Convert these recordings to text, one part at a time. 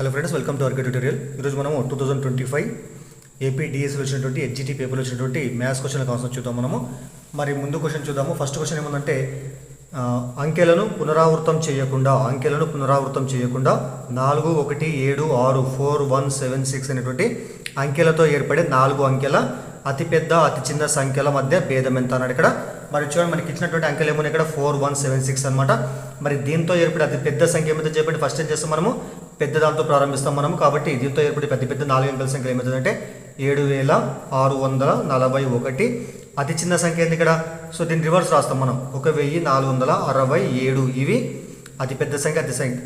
Hello friends, welcome to RK tutorial. ఈరోజు మనము 2025 AP డిఎస్సీలో వచ్చినటువంటి హెచ్జిటి పేపర్లో వచ్చినటువంటి మ్యాథ్స్ క్వశ్చన్ కాన్సెప్ట్ చూద్దాం మనము. మరి ముందు క్వశ్చన్ చూద్దాము. ఫస్ట్ క్వశ్చన్ ఏముందంటే అంకెలను పునరావృతం చేయకుండా 4 1 7 6 4 1 7 6 అనేటువంటి అంకెలతో ఏర్పడే 4 అంకెల అతిపెద్ద అతి చిన్న సంఖ్యల మధ్య భేదం ఎంత అన్నాడు ఇక్కడ. మరి చూడండి, మనకి ఇచ్చినటువంటి అంకెలు ఏమో ఇక్కడ 4 1 7 6 అనమాట. మరి దీంతో ఏర్పడే అతి పెద్ద సంఖ్య ఏమైతే చెప్పండి. ఫస్ట్ ఏం చేస్తాం మనము, పెద్ద దాంతో ప్రారంభిస్తాం మనము. కాబట్టి దీంతో ఏర్పడే పెద్ద 4 అంకెల సంఖ్య ఏమవుతుందంటే 7641. అతి చిన్న సంఖ్య ఏంది ఇక్కడ. సో దీన్ని రివర్స్ రాస్తాం మనం, 1467. ఇవి అతి పెద్ద సంఖ్య,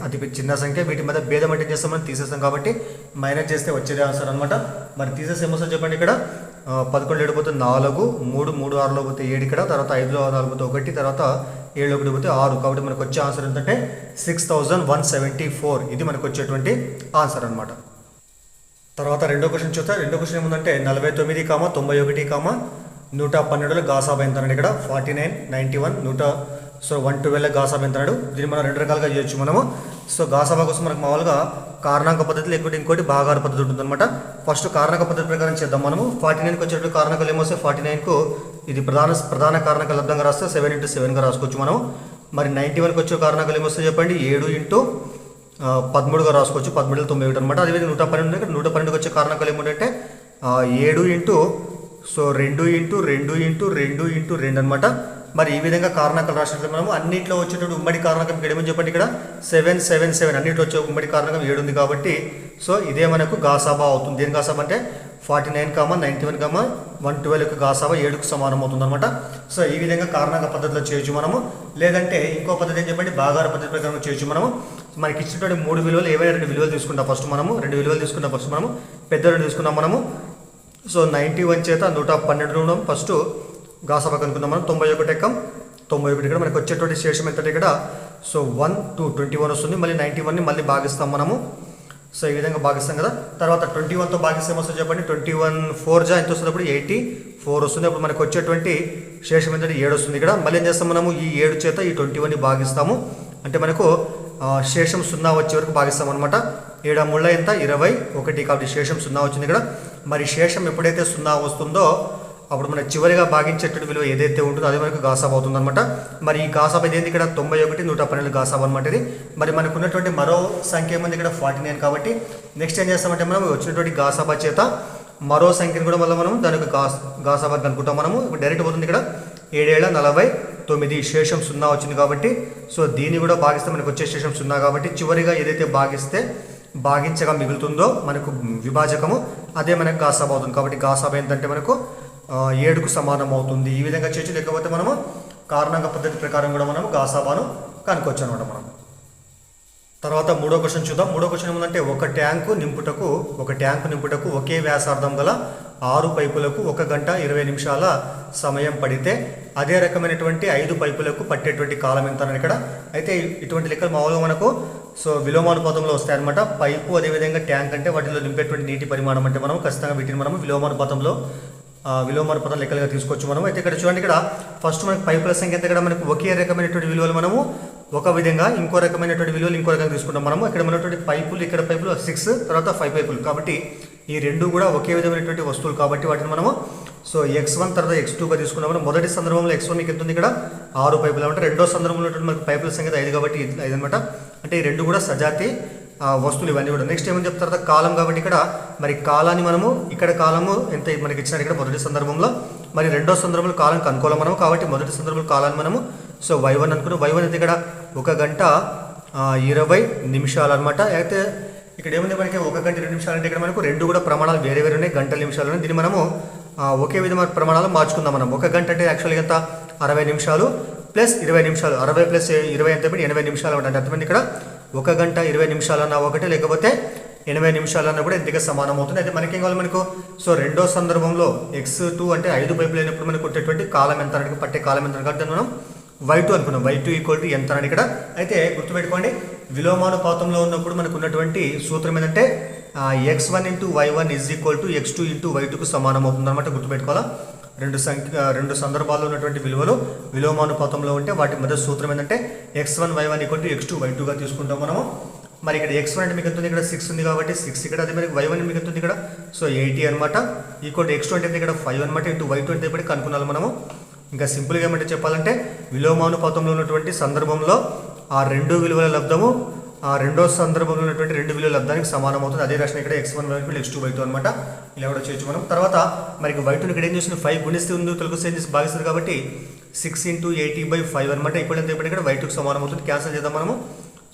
అతి చిన్న సంఖ్య. వీటి మధ్య భేదం అంటే చేస్తాం మనం, తీసేస్తాం. కాబట్టి మైనస్ చేస్తే వచ్చేదే ఆన్సర్ అనమాట. మరి తీసేసి ఏమొస్తుంది చెప్పండి. ఇక్కడ 11 7 పోతే 4, 3 3 6లో పోతే 7, ఇక్కడ తర్వాత 5లో 4 పోతే 1, తర్వాత 7 1 పోతే 6. కాబట్టి మనకు వచ్చే ఆన్సర్ ఏంటంటే 6174. ఇది మనకు వచ్చేటువంటి ఆన్సర్ అనమాట. తర్వాత రెండో క్వశ్చన్ చూస్తే, రెండో క్వశ్చన్ ఏముందంటే 49, 91, 112 గాసాబా ఎంత అన్నాడు ఇక్కడ. 49, 91, 112 గాసాబా ఎంత అన్నాడు. దీన్ని మనం రెండు రకాలుగా చేయొచ్చు మనము. సో గాసాబా కోసం మనకు మామూలుగా కారణాంక పద్ధతి, లేకపోతే ఇంకోటి భాగాహార పద్ధతి ఉంటుందన్నమాట. ఫస్ట్ కారణాంక పద్ధతి ప్రకారం చేద్దాం మనము. 49కి వచ్చేటువంటి కారణాంకాలు ఏమొస్తే 49కు ఇది ప్రధాన కారణాంక లబ్ధంగా రాస్తే 7 × 7గా రాసుకోవచ్చు మనం. మరి 91కి వచ్చే కారణాంకాలు ఏమొస్తే చెప్పండి, 7 × 13గా రాసుకోవచ్చు. 13 91 అనమాట. అదేవిధంగా 112 ఇక్కడ 112కి వచ్చే కారణాంకాలు ఏమిటంటే 7 × 2 × 2 × 2 అనమాట. మరి ఈ విధంగా కారణాంకాలు రాసినట్లు మనము అన్నింటిలో వచ్చేటువంటి ఉమ్మడి కారణాంకం ఇక్కడ ఏమని చెప్పండి, ఇక్కడ 7 7 7 అన్నింటిలో వచ్చే ఉమ్మడి కారణాంకం 7 ఉంది. కాబట్టి సో ఇదే మనకు గాసాబా అవుతుంది. దేని గాసాబా అంటే 49, 91, 112 గాసాబా 7కు సమానం అవుతుంది అనమాట. సో ఈ విధంగా కారణాంక పద్ధతిలో చేయొచ్చు మనము. లేదంటే ఇంకో పద్ధతి ఏం చెప్పండి, భాగాహార పద్ధతి ప్రకారం చేయొచ్చు మనము. మనకి ఇచ్చినటువంటి 3 విలువలు ఏవైనా 2 విలువలు తీసుకుంటాం ఫస్ట్ మనము. 2 విలువలు తీసుకుంటాం ఫస్ట్ మనము. పెద్ద 2 తీసుకున్నాం మనము. సో 91 చేత 112 ఫస్ట్ గాసాబా కనుక్కుందాం మనం. 91 ఇక్కడ మనకు వచ్చేటువంటి శేషం ఎంత ఇక్కడ. సో 1 2 21 వస్తుంది. మళ్ళీ 91ని మళ్ళీ భాగిస్తాం మనము. సో ఈ విధంగా భాగిస్తాం కదా. తర్వాత 21తో భాగిస్తే ఏమొస్తుంది చెప్పండి, 21 4 జా ఎంత వస్తుంది, అప్పుడు 84 వస్తుంది. అప్పుడు మనకు వచ్చేటువంటి శేషం ఏంటంటే 7 వస్తుంది ఇక్కడ. మళ్ళీ ఏం చేస్తాం మనము, ఈ 7 చేత ఈ 21ని భాగిస్తాము. అంటే మనకు శేషం 0 వచ్చే వరకు భాగిస్తాం అనమాట. 7 3 ఎంత 21. కాబట్టి శేషం 0 వచ్చింది ఇక్కడ. మరి శేషం ఎప్పుడైతే 0 వస్తుందో అప్పుడు మన చివరిగా భాగించేటువంటి విలువ ఏదైతే ఉంటుందో అదే మనకు గాసాబా అవుతుంది అనమాట. మరి ఈ గాసాబా ఏంది ఇక్కడ 91 112 గాసాబా అనమాట ఇది. మరి మనకు ఉన్నటువంటి మరో సంఖ్య ఏముంది ఇక్కడ 49. కాబట్టి నెక్స్ట్ ఏం చేస్తామంటే మనం వచ్చినటువంటి గాసాబా చేత మరో సంఖ్యను కూడా మళ్ళీ మనం దానికి గాసాబా కనుక్కుంటాం మనము. డైరెక్ట్ పోతుంది ఇక్కడ 7 49 శేషం 0 వచ్చింది. కాబట్టి సో దీన్ని కూడా భాగిస్తే మనకు వచ్చే శేషం 0. కాబట్టి చివరిగా ఏదైతే భాగించగా మిగులుతుందో మనకు విభాజకము, అదే మనకు గాసాబా అవుతుంది. కాబట్టి గాసాబా ఏంటంటే మనకు 7కు సమానం అవుతుంది. ఈ విధంగా చేయొచ్చు. లేకపోతే మనము కారణాంక పద్ధతి ప్రకారం కూడా మనము గాసాబాను కనుక్కోవచ్చు అనమాట మనం. తర్వాత మూడో క్వశ్చన్ చూద్దాం. మూడో క్వశ్చన్ ఏముందంటే ఒక ట్యాంకు నింపుటకు ఒకే వ్యాసార్థం గల 6 పైపులకు 1 గంట 20 నిమిషాల సమయం పడితే అదే రకమైనటువంటి 5 పైపులకు పట్టేటువంటి కాలం ఎంత అని ఇక్కడ. అయితే ఇటువంటి లెక్కలు మామూలుగా మనకు సో విలోమానుపాతంలో వస్తాయి అనమాట. పైపు అదేవిధంగా ట్యాంక్ అంటే వాటిలో నింపేటువంటి నీటి పరిమాణం అంటే మనం ఖచ్చితంగా వీటిని మనం విలోమానుపాతం లెక్కలుగా తీసుకోవచ్చు మనం. అయితే ఇక్కడ చూడండి, ఇక్కడ ఫస్ట్ మనకి పైపుల సంఖ్య ఎంత. ఇక్కడ మనకు ఒకే రకమైనటువంటి విలువలు మనము ఒక విధంగా, ఇంకో రకమైనటువంటి విలువలు ఇంకో రకంగా తీసుకుంటాం మనము. ఇక్కడ మనటువంటి పైపులు, ఇక్కడ పైపులు 6, తర్వాత 5 పైపులు. కాబట్టి ఈ రెండు కూడా ఒకే విధమైనటువంటి వస్తువులు. కాబట్టి వాటిని మనము సో x1 తర్వాత x2గా తీసుకున్నాం మనం. మొదటి సందర్భంలో x1 ఎంత ఉంది ఇక్కడ 6 పైపులు అంటే. రెండో సందర్భంలో మనకి పైపుల సంఖ్య 5 కాబట్టి 5 అనమాట. అంటే ఈ రెండు కూడా సజాతి వస్తువులు ఇవన్నీ కూడా. నెక్స్ట్ ఏమని చెప్తారు, తర్వాత కాలం. కాబట్టి ఇక్కడ మరి కాలాన్ని మనము, ఇక్కడ కాలము ఎంత మనకి ఇచ్చినారు ఇక్కడ మొదటి సందర్భంలో. మరి రెండో సందర్భంలో కాలం కనుక్కోవాలి మనం. కాబట్టి మొదటి సందర్భంలో కాలాన్ని మనము సో y1 అనుకున్నాం. y1 అయితే ఇక్కడ 1 గంట 20 నిమిషాలు అనమాట. అయితే ఇక్కడ ఏముంది మనకి 1 గంట 20 నిమిషాలు అంటే ఇక్కడ మనకు రెండు కూడా ప్రమాణాలు వేరే వేరే ఉన్నాయి, గంటల నిమిషాలు. దీన్ని మనము ఒకే విధమైన ప్రమాణాలు మార్చుకుందాం మనం. 1 గంట అంటే యాక్చువల్గా ఎంత 60 నిమిషాలు ప్లస్ 20 నిమిషాలు. 60 ప్లస్ 20 ఎంత 80 నిమిషాలు అంటే అర్థమైంది. ఇక్కడ 1 గంట 20 నిమిషాలు అన్న ఒకటి, లేకపోతే 80 నిమిషాలు అన్న కూడా ఎంతగా సమానం అవుతుంది. అయితే మనకేం కావాలి మనకు, సో రెండో సందర్భంలో x2 అంటే 5 పైపులు అయినప్పుడు మనకు కొట్టేటువంటి కాలం ఎంత అనేది, పట్టే కాలం ఎంత కాబట్టి మనం y2 అనుకున్నాం. y2 = ఎంత అని ఇక్కడ. అయితే గుర్తుపెట్టుకోండి, విలోమానుపాతంలో ఉన్నప్పుడు మనకు ఉన్నటువంటి సూత్రం ఏంటంటే x1 × y1 = x2 × y2కు సమానం అవుతుంది అనమాట. గుర్తుపెట్టుకోవాలా. రెండు సందర్భాల్లో ఉన్నటువంటి విలువలు విలోమానుపాతంలో ఉంటే వాటి మధ్య సూత్రం ఏంటంటే x1 y1 = x2 y2గా తీసుకుంటాం మనము. మరి ఇక్కడ x1 అంటే మీకు ఎంత ఉంది, ఇక్కడ 6 ఉంది కాబట్టి 6 ఇక్కడ, అదే మరి y1 మీకు ఎంత ఉంది ఇక్కడ, సో 80 అనమాట. ఈక్వల్ టు x2 అంటే ఇక్కడ 5 అనమాట, ఇంటూ y2 అంటే ఇప్పుడు కనుక్కున్నాము మనము. ఇంకా సింపుల్గా ఏమంటే చెప్పాలంటే విలోమానుపాతంలో ఉన్నటువంటి సందర్భంలో ఆ రెండు విలువల లబ్ధము ఆ రెండో సందర్భంలో ఉన్నటువంటి రెండు విలువల లబ్ధానికి సమానం అవుతుంది. అదే రాసిన ఇక్కడ x1 y2 x2 y2 అనమాట. ఇలా కూడా చేయొచ్చు మనం. తర్వాత మనకి y2 ఇక్కడ ఏం చేస్తుంది, 5 గుణిస్తే ఉంది, తొలగిస్తే ఏం చేసి భాగిస్తుంది కాబట్టి 6 × 80/5 అనమాట. ఇప్పుడు ఎంత ఇక్కడ y2కి సమానం అవుతుంది. క్యాన్సిల్ చేద్దాం మనము.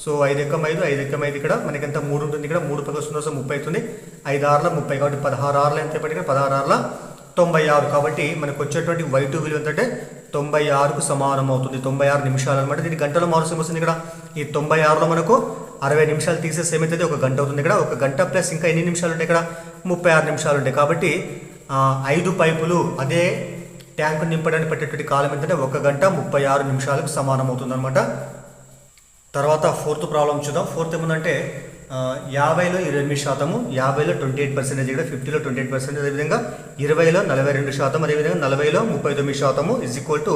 సో 5 × 5 5 × 5 ఇక్కడ మనకి ఎంత 3 ఉంటుంది, ఇక్కడ 3 + 0 30 అవుతుంది. 5 × 6 30 కాబట్టి 16 6 ఎంత ఇక్కడ 16 6 96 కాబట్టి మనకు వచ్చేటువంటి y2 విలువ ఎంతంటే 96కు సమానం అవుతుంది. 96 నిమిషాలు అనమాట. దీని గంటలో మార్క్స్ ఏమొస్తుంది ఇక్కడ, ఈ 96లో మనకు 60 నిమిషాలు తీసేసి ఏమవుతుంది, 1 గంట అవుతుంది. ఇక్కడ 1 గంట ప్లస్ ఇంకా ఎన్ని నిమిషాలు ఉంటాయి, ఇక్కడ 36 నిమిషాలు ఉంటాయి. కాబట్టి 5 పైపులు అదే ట్యాంకు నింపడానికి పట్టేటువంటి కాలం ఏంటంటే 1 గంట 36 నిమిషాలకు సమానం అవుతుంది అనమాట. తర్వాత 4th ప్రాబ్లం చూద్దాం. 4th ఏముందంటే 50లో 28%, 50లో 28%, ఇక్కడ 50లో 28%, అదేవిధంగా 20లో 42%, అదేవిధంగా 40లో 39% ఈజ్ ఈక్వల్ టు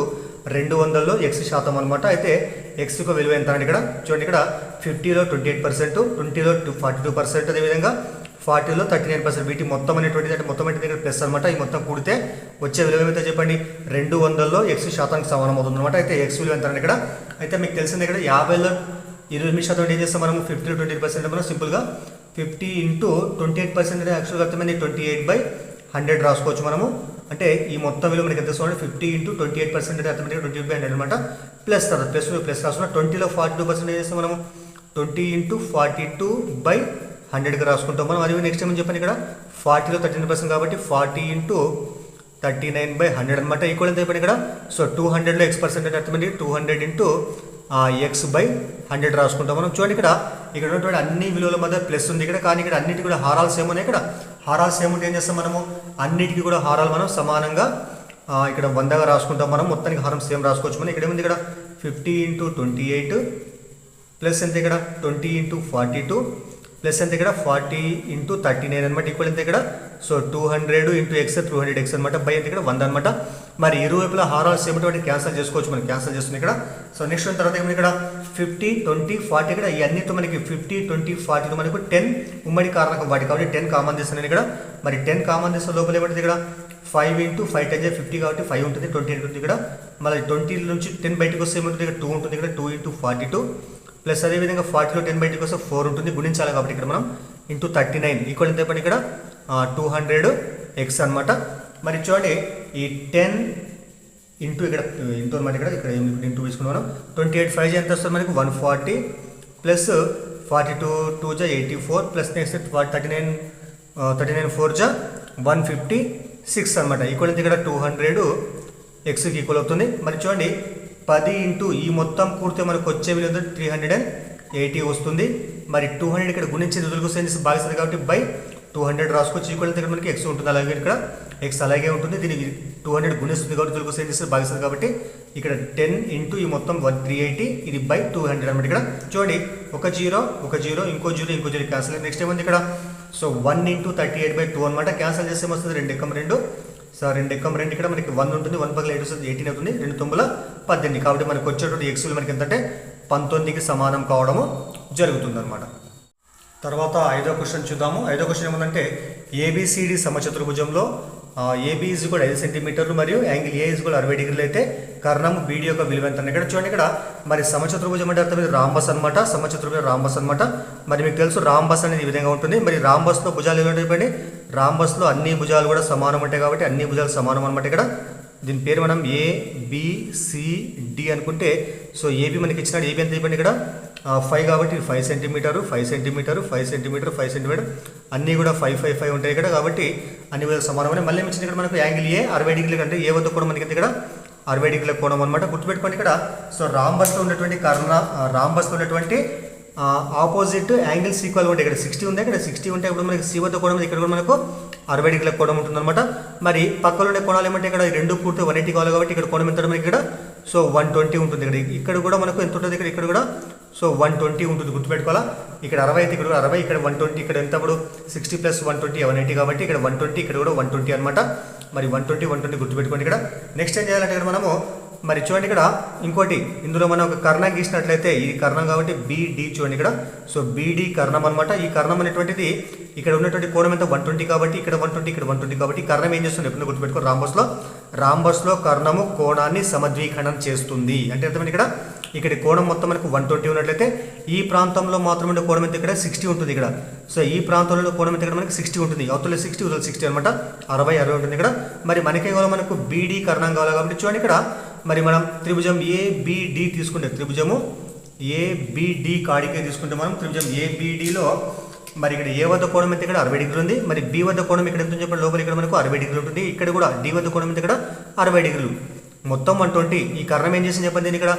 200లో x% అనమాట. అయితే x కు విలువ ఎంత అంటే ఇక్కడ చూడండి, ఇక్కడ 50లో 28%, 20లో 42%, అదేవిధంగా 40లో 39%. వీటి మొత్తం అనేటువంటిది అంటే మొత్తం అంటే ఇక్కడ ప్లస్ అనమాట. ఈ మొత్తం కూడితే వచ్చే విలువ ఏమైతే చెప్పండి, 200లో x% సమానం అవుతుంది అనమాట. అయితే x విలువ ఎంత అంటే ఇక్కడ, అయితే మీకు తెలిసింది ఇక్కడ 50లో 28% ఏం చేస్తాం మనము, 50లో 28% మనం సింపుల్గా 50 × 28% అంటే యాక్చువల్గా అర్థమైంది 28/100 రాసుకోవచ్చు మనము. అంటే ఈ మొత్తం విలువ మనకి ఎంత వస్తుంది, 50 × 28% అంటే అర్థమైంది 28/100 అనమాట. ప్లస్ తర్వాత ప్లస్ రాసుకున్న 20లో 42% ఏం చేస్తాం మనము, 20 × 42/100గా రాసుకుంటాం మనం. అది నెక్స్ట్ ఏమని చెప్పండి, ఇక్కడ 40లో 13% కాబట్టి 40 × 39/100 అనమాట. ఈక్వల్ ఎంత చెప్పండి ఇక్కడ, సో 200లో x% అంటే అర్థమైంది 200 × x/100 రాసుకుంటాం మనం. చూడండి ఇక్కడ ఉన్నటువంటి అన్ని విలువల మధ్య ప్లస్ ఉంది ఇక్కడ, కానీ ఇక్కడ అన్నిటికీ కూడా హారాలు సేమ్ ఉన్నాయి. ఇక్కడ హారాలు సేమ్ ఉంటే ఏం చేస్తాం మనము, అన్నిటికీ కూడా హారాలు మనం సమానంగా ఇక్కడ 100గా రాసుకుంటాం మనం. మొత్తానికి హారం సేమ్ రాసుకోవచ్చు మనం. ఇక్కడ ఏముంది, ఇక్కడ 50 × 28 ప్లస్ ఎంత ఇక్కడ 20 × 42 ప్లస్ ఎంత ఇక్కడ 40 × 39 అనమాట. ఈక్వల్ ఎంత ఇక్కడ, సో 200 × x 200x అనమాట. బై ఎంత ఇక్కడ 100 అనమాట. మరి ఇరువైపులా హారాలు సేమ్ అంటే క్యాన్సిల్ చేసుకోవచ్చు, మనం క్యాన్సిల్ చేస్తుంది ఇక్కడ. సో నెక్స్ట్ తర్వాత ఏమైనా ఇక్కడ 50 20 40 ఇక్కడ ఈ అన్నిటితో మనకి 50 20 40 మనకు 10 ఉమ్మడి కారణకం వాటి కాబట్టి 10 కామన్ తీస్తున్నాను ఇక్కడ. మరి 10 కామన్ తీసిన లోపల ఏమంటుంది ఇక్కడ 5 × 5 10 50 కాబట్టి 5 ఉంటుంది, 20 ఉంటుంది ఇక్కడ. మళ్ళీ 20 నుంచి 10 బయటకు వస్తే ఏముంటుంది ఇక్కడ 2 ఉంటుంది ఇక్కడ, 2 × 42 ప్లస్ అదేవిధంగా 40లో 10 బయటకు వస్తే 4 ఉంటుంది, గుణించాలి కాబట్టి ఇక్కడ మనం × 39 ఈక్వల్ ఎంత చెప్పండి ఇక్కడ 200x అనమాట. మరి చూడండి ఈ 10 ఇంటూ ఇక్కడ ఇంటూ అనమాట, ఇక్కడ ఇంటూ తీసుకున్నాం. 28 5 ఎంత వస్తుంది మనకి 140 ప్లస్ 42 2 84 ప్లస్ నెక్స్ట్ 39 4 156 అనమాట. ఈక్వల్ ఎంత ఇక్కడ 200xకి ఈక్వల్ అవుతుంది. మరి చూడండి 10 ఇంటూ ఈ మొత్తం కూడితే మనకు వచ్చే విలువ 380 వస్తుంది. మరి 200 ఇక్కడ గుణించి వదిలికొస్తే భాగిస్తుంది కాబట్టి బై 200 రాసుకోవచ్చు. ఈక్వల్ ఇక్కడ మనకి x ఉంటుంది, అలాగే ఇక్కడ x అలాగే ఉంటుంది. దీన్ని 200 గుణిస్తుంది కాబట్టి వదిలికొస్తే భాగిస్తుంది కాబట్టి ఇక్కడ 10 ఇంటూ ఈ మొత్తం 380 ఇది బై 200 అనమాట. ఇక్కడ చూడండి ఒక జీరో ఇంకో జీరో క్యాన్సిల్. నెక్స్ట్ ఏముంది ఇక్కడ, సో 1 × 38/2 అనమాట. క్యాన్సిల్ చేస్తే ఏమొస్తుంది 2 × 2 సో 2 × 2 ఇక్కడ మనకి 1 ఉంటుంది, 1 × 8 వస్తుంది 18 అవుతుంది, 2 × 9 18 కాబట్టి మనకు వచ్చేటువంటి x విలువ మనకి ఎంతంటే 19కి సమానం కావడము జరుగుతుంది అనమాట. తర్వాత 5వ క్వశ్చన్ చూద్దాము. 5వ క్వశ్చన్ ఏముందంటే ఏబిసిడి సమచతుర్భుజంలో AB = 5 సెంటీమీటర్లు మరియు యాంగిల్ A = 60 డిగ్రీలు అయితే కర్ణం BD యొక్క విలువ ఎంత? ఇక్కడ చూడండి, ఇక్కడ మరి సమచతుర్భుజం అంటే అర్థం రాంబస్ అనమాట. సమచతుర్భుజం రాంబస్ అనమాట. మరి మీకు తెలుసు రాంబస్ అనేది ఈ విధంగా ఉంటుంది. మరి రాంబస్లో భుజాలు ఏమంటే చెప్పండి, రాంబస్లో అన్ని భుజాలు కూడా సమానం ఉంటాయి కాబట్టి అన్ని భుజాలు సమానం అనమాట. ఇక్కడ దీని పేరు మనం ABCD అనుకుంటే, సో AB మనకి ఇచ్చినాడు. AB ఎంత చెప్పండి ఇక్కడ 5 కాబట్టి 5 సెంటీమీటరు 5 సెంటీమీటరు 5 సెంటీమీటర్ 5 సెంటీమీటర్ అన్నీ కూడా 5 5 5 ఉంటాయి ఇక్కడ. కాబట్టి అన్ని విధాలు సమానమని మళ్ళీ ఇచ్చింది ఇక్కడ మనకు యాంగిల్ A 60 డిగ్రీలు అంటే ఏ వద్ద కూడా మనకి ఇక్కడ 60 డిగ్రీల కోణం అనమాట. గుర్తుపెట్టుకోండి ఇక్కడ. సో రాంబస్లో ఉన్నటువంటి రాంబస్లో ఉన్నటువంటి ఆపోజిట్ యాంగిల్స్ ఈక్వల్ ఉంటాయి. ఇక్కడ 60 ఉంది, ఇక్కడ 60 ఉంటాయి. ఇప్పుడు మనకి C వద్ద కోణం ఇక్కడ కూడా మనకు 60 డిగ్రీల కోణం ఉంటుంది అనమాట. మరి పక్కలో ఉండే కోణాలు ఏమంటే ఇక్కడ రెండు పూర్తి 180 కావాలి కాబట్టి ఇక్కడ కోణం ఎంత మనకి ఇక్కడ సో 120 ఉంటుంది. ఇక్కడ కూడా మనకు ఎంత ఉంటుంది, ఇక్కడ కూడా సో 120 ఉంటుంది. గుర్తుపెట్టుకోవాలా. ఇక్కడ 60 అయితే ఇక్కడ 60, ఇక్కడ 120, ఇక్కడ ఎంత ఇప్పుడు 60 + 120 180 కాబట్టి ఇక్కడ 120, ఇక్కడ కూడా 120 అనమాట. మరి 120 గుర్తుపెట్టుకోండి. ఇక్కడ నెక్స్ట్ ఏం చేయాలంటే ఇక్కడ మనము మరి చూడండి ఇక్కడ ఇంకోటి ఇందులో మనం ఒక కర్ణం గీసినట్లయితే ఇది కర్ణం కాబట్టి బీడి చూడండి ఇక్కడ. సో బీడి కర్ణం అనమాట. ఈ కర్ణం అనేటువంటిది ఇక్కడ ఉన్నటువంటి కోణం ఎంత 120 కాబట్టి ఇక్కడ 120 ఇక్కడ 120 కాబట్టి కర్ణం ఏం చేస్తుంది ఎప్పుడు గుర్తుపెట్టుకో, రాంబస్లో కర్ణము కోణాన్ని సమద్విఖండనం చేస్తుంది. అంటే అర్థమైంది ఇక్కడ కోణం మొత్తం మనకు 120 ఉన్నట్లయితే ఈ ప్రాంతంలో మాత్రమే కోణం ఎంత ఇక్కడ 60 ఉంటుంది ఇక్కడ. సో ఈ ప్రాంతంలో కోణం ఎంత ఇక్కడ మనకి 60 ఉంటుంది, అవతల 60 అవతల 60 అనమాట, 60 ఉంటుంది ఇక్కడ. మరి మనకే కావాలి మనకు బీడీ కర్ణం కావాలి కాబట్టి చూడండి ఇక్కడ మరి మనం త్రిభుజం ఏబిడి తీసుకుంటే త్రిభుజము ఏబిడి కాడికే తీసుకుంటే మనం త్రిభుజం ఏబిడిలో మరి ఇక్కడ ఏ వద్ద కోణం ఎంత ఇక్కడ 60 డిగ్రీలు ఉంది, మరి బి వద్ద కోణం ఇక్కడ ఎంత చెప్పండి లోపల ఇక్కడ మనకు 60 డిగ్రీలు ఉంటుంది, ఇక్కడ కూడా డి వద్ద కోణం ఎంత ఇక్కడ 60 డిగ్రీలు, మొత్తం 120. ఈ కర్ణం ఏం చేసింది చెప్పండి, దీన్ని ఇక్కడ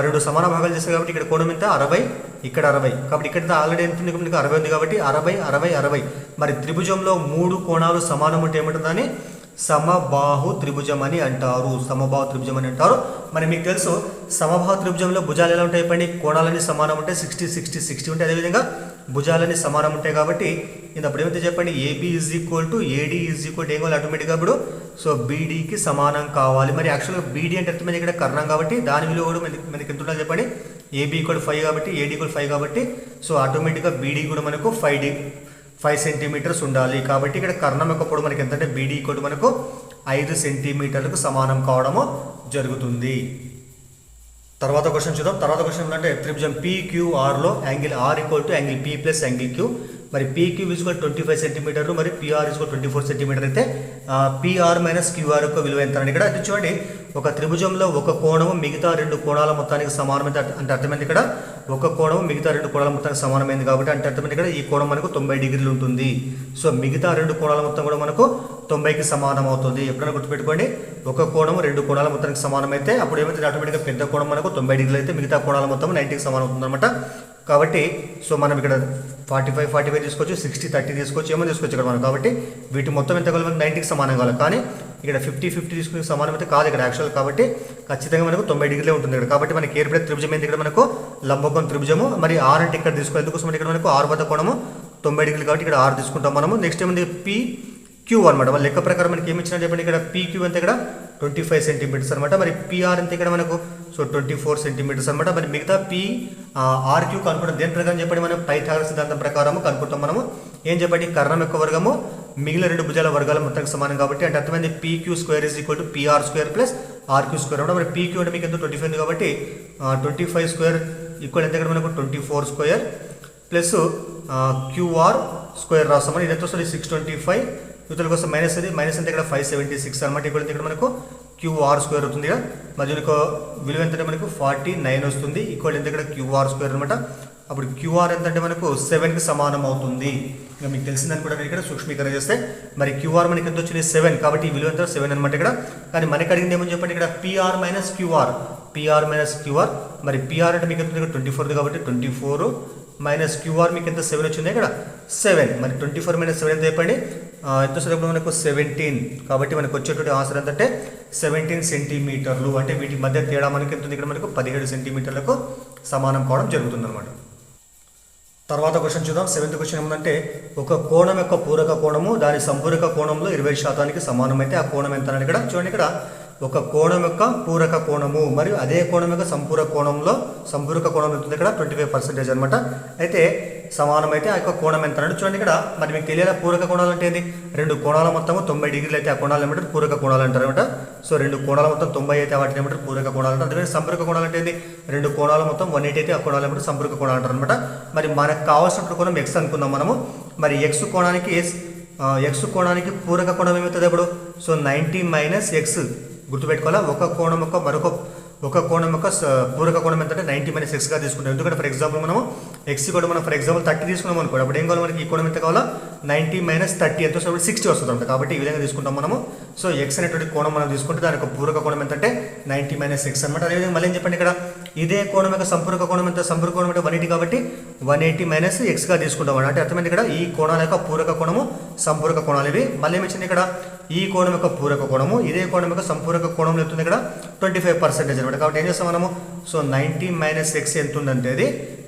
రెండు సమాన భాగాలు చేస్తాయి కాబట్టి ఇక్కడ కోణం ఎంత 60 ఇక్కడ 60 కాబట్టి ఇక్కడ ఆల్రెడీ ఎంత ఉంది 60 ఉంది కాబట్టి 60 60 60. మరి త్రిభుజంలో 3 కోణాలు సమానం ఉంటే ఏమంటుందని సమబాహు త్రిభుజం అని అంటారు. సమబాహు త్రిభుజం అని అంటారు. మరి మీకు తెలుసు సమబాహు త్రిభుజంలో భుజాలు ఎలా ఉంటాయి చెప్పండి, కోణాలన్నీ సమానం ఉంటాయి, 60 60 60 ఉంటాయి. అదేవిధంగా భుజాలన్నీ సమానం ఉంటాయి కాబట్టి అప్పుడు ఏమైతే చెప్పండి AB is equal to AD is equal to ఏం కావాలి ఆటోమేటిక్గా అప్పుడు సో బీడీకి సమానం కావాలి. మరి యాక్చువల్గా బీడీ అంటే అర్థమైంది ఇక్కడ కర్ణం కాబట్టి దాని విలువ కూడా మనకి ఎంత ఉండాలి చెప్పండి, ఏబీ ఈక్వల్ 5 కాబట్టి ఏడి ఈక్వల్ 5 కాబట్టి సో ఆటోమేటిక్గా బీడీ కూడా మనకు 5 సెంటీమీటర్స్ ఉండాలి. కాబట్టి ఇక్కడ కర్ణం యొక్క పొడవు మనకి ఎంతంటే బీడీ ఈక్వల్ మనకు 5 సెంటీమీటర్లకు సమానం కావడము జరుగుతుంది. తర్వాత క్వశ్చన్ చూద్దాం. తర్వాత క్వశ్చన్ ఏంటంటే త్రిభుజం PQRలో angle R equal to angle P plus angle Q. మరి PQ ఈక్వల్ 25 సెంటీమీటర్లు మరి PR ఈక్వల్ 24 సెంటీమీటర్ అయితే PR మైనస్ QR యొక్క విలువ ఎంత అని ఇక్కడ అంటే చూడండి ఒక త్రిభుజంలో ఒక కోణము మిగతా 2 కోణాల మొత్తానికి సమానమైంది అంటే అర్థమైంది ఇక్కడ ఒక కోణము మిగతా 2 కోణాల మొత్తానికి సమానమైంది కాబట్టి అంటే అర్థమైంది ఇక్కడ ఈ కోణం మనకు 90 డిగ్రీలు ఉంటుంది. సో మిగతా 2 కోణాల మొత్తం కూడా మనకు 90కి సమానం అవుతుంది. ఎప్పుడైనా గుర్తుపెట్టుకోండి ఒక కోణము 2 కోణాల మొత్తానికి సమానం అయితే అప్పుడు ఏమైతే ఆటోమేటిక్గా పెద్ద కోణం మనకు 90 డిగ్రీలు అయితే మిగతా కోణాల మొత్తం 90కి సమానం అవుతుంది అనమాట. కాబట్టి సో మనం ఇక్కడ 45 తీసుకోవచ్చు, 60 30 తీసుకోవచ్చు, ఏమో తీసుకోవచ్చు ఇక్కడ మనం. కాబట్టి వీటి మొత్తం ఎంత కావాలి 90కి సమానం కావాలి, కానీ ఇక్కడ 50 తీసుకునే సమానం అయితే కాదు ఇక్కడ యాక్చువల్. కాబట్టి ఖచ్చితంగా మనకు 90 డిగ్రీలే ఉంటుంది ఇక్కడ. కాబట్టి మనకి ఏర్పడే త్రిభుజం ఏంటి ఇక్కడ మనకు లంబకోణ త్రిభుజము. మరి ఆర్ అంటే ఇక్కడ తీసుకోవాలి, ఎందుకోసం ఇక్కడ మనకు ఆరు వద్ద కోణము 90 డిగ్రీలు కాబట్టి ఇక్కడ ఆరు తీసుకుంటాం మనము. నెక్స్ట్ ఏముంది PQ అనమాట. మన లెక్క ప్రకారం మనకి ఏమి ఇచ్చినా చెప్పండి ఇక్కడ PQ అంత ఇక్కడ 25 సెంటీమీటర్స్ అనమాట. మరి PR అంత ఇక్కడ మనకు సో 24 సెంటీమీటర్స్ అనమాట. మరి మిగతా RQ కనుక్కుంటాం దేని ప్రకారం చెప్పండి మనం పైథాగరస్ సిద్ధాంతం ప్రకారం కనుక్కుంటాం మనము. ఏం చెప్పండి కర్ణం యొక్క వర్గము మిగిలిన 2 భుజాల వర్గాల మొత్తానికి సమానం కాబట్టి అంటే అర్థమైంది PQ square is equal to PR square plus RQ square అనమాట. మరి PQ అంటే మీకు ఎంత 25 కాబట్టి 25 స్క్వేర్ ఈక్వల్ ఎంత ఇక్కడ మనకు 24 స్క్వేర్ ప్లస్ QR స్క్వేర్ రాస్తామని ఇది ఎంత వస్తుంది 625 యూతల కోసం మైనస్ అది మైనస్ ఎంత ఇక్కడ 576 అనమాట. ఇక్కడ మనకు QR స్క్వేర్ అవుతుంది ఇక్కడ మధ్య విలువ ఎంత మనకు 49 వస్తుంది ఈక్వల్ ఎంత ఇక్కడ QR స్క్వేర్ అనమాట. అప్పుడు QR ఎంత అంటే మనకు 7కి సమానం అవుతుంది. ఇంకా మీకు తెలిసిందని కూడా ఇక్కడ సూక్ష్మీకరణ చేస్తే మరి QR మనకి ఎంత వచ్చింది 7 కాబట్టి ఈ విలువ ఎంత 7 అనమాట ఇక్కడ. కానీ మనకి అడిగింది ఏమని చెప్పండి ఇక్కడ PR మైనస్ QR మరి PR అంటే మీకు ఎంత 24 కాబట్టి 24 మైనస్ QR మీకు ఎంత 7 వచ్చింది ఇక్కడ 7. మరి 24 మైనస్ 7 ఎంత చెప్పండి ఎంత వస్తుంది మనకు 17. కాబట్టి మనకు వచ్చేటువంటి ఆన్సర్ ఏంటంటే 17 సెంటీమీటర్లు. అంటే వీటి మధ్య తేడా మనకి ఎంత ఇక్కడ మనకు 17 సెంటీమీటర్లకు సమానం కావడం జరుగుతుంది అనమాట. తర్వాత క్వశ్చన్ చూద్దాం. 7th క్వశ్చన్ ఏమంటే ఒక కోణం యొక్క పూరక కోణము దాని సంపూరక కోణంలో 20% సమానం అయితే ఆ కోణం ఎంత అని ఇక్కడ చూడండి. ఇక్కడ ఒక కోణం యొక్క పూరక కోణము మరియు అదే కోణం యొక్క సంపూరక కోణం ఉంటుంది ఇక్కడ 25% అనమాట. అయితే సమానం అయితే ఆ యొక్క కోణం ఎంత అంటే చూడండి ఇక్కడ మరి మీకు తెలియాలి పూరక కోణాలు అంటే ఏంటి 2 కోణాల మొత్తము 90 డిగ్రీలు అయితే ఆ కోణాలు ఏమంటారు పూరక కోణాలు అంటారు అనమాట. సో 2 కోణాల మొత్తం 90 అయితే వాటిని ఏమంటారు పూరక కోణాలు అంటారు. అదే సంపూరక కోణాలు అంటే ఏంటి 2 కోణాల మొత్తం 180 అయితే ఆ కోణాలు ఏమంటారు సంపూరక కోణాలు అంటారు అనమాట. మరి మనకు కావాల్సిన కోణం X అనుకుందాం మనము. మరి X కోణానికి పూరక కోణం ఏమవుతుంది అప్పుడు సో 90 మైనస్ X గుర్తుపెట్టుకోవాలా. ఒక కోణం యొక్క పూరక కోణం ఎంత అంటే 90 మైనస్ X గా తీసుకుంటాం. ఎందుకంటే ఫర్ ఎగ్జాంపుల్ మనం X కూడా మనం ఫర్ ఎగ్జాంపుల్ 30 తీసుకున్నాం అనుకోండి అప్పుడు ఏం కావాలి మనకి ఈ కోణం ఎంత కావాలా 90 మైనస్ 30 ఎంత వస్తుంది 60 వస్తుంది అంట. కాబట్టి ఈ విధంగా తీసుకుంటాం మనము. సో X అనేటువంటి కోణం మనం తీసుకుంటే దాని యొక్క పూరక కోణం ఎంత అంటే 90 మైనస్ X అనమాట. అదేవిధంగా మళ్ళీ ఏం చెప్పండి ఇక్కడ ఇదే కోణం యొక్క సంపూరక కోణం ఎంత సంపూరక కోణం అంటే 180 కాబట్టి 180 మైనస్ X గా తీసుకుంటాం అంటే అర్థమైంది ఇక్కడ ఈ కోణాల యొక్క పూరక కోణము సంపూరక కోణాలు ఇవి. మళ్ళీ ఏమిచ్చింది ఇక్కడ ఈ కోణం యొక్క పూరక కోణము ఇదే కోణం యొక్క సంపూరక కోణం అవుతుంది ఇక్కడ 25% అనమాట. కాబట్టి ఏం చేస్తాం మనము సో 90 మైనస్ X ఎంత ఉందంటే అది